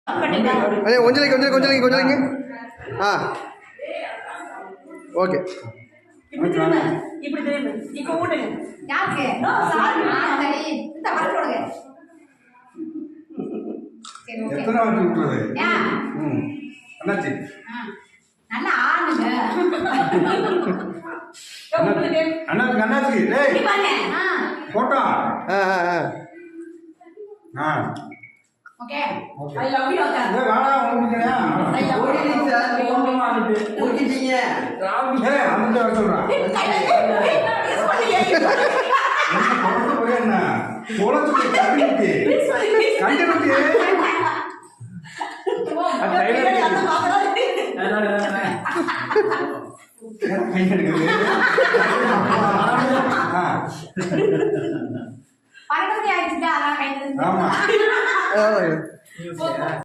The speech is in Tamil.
అదే కొంచెం okay photo Okay. I love you. வாடா உங்களுக்கு ஓடிட்டீங்க அந்த சொல்றேன் என்ன போலச்சு கண்டிட்டு பரவாயில்லை ஆயிடுச்சு அதான் கைது ஆமா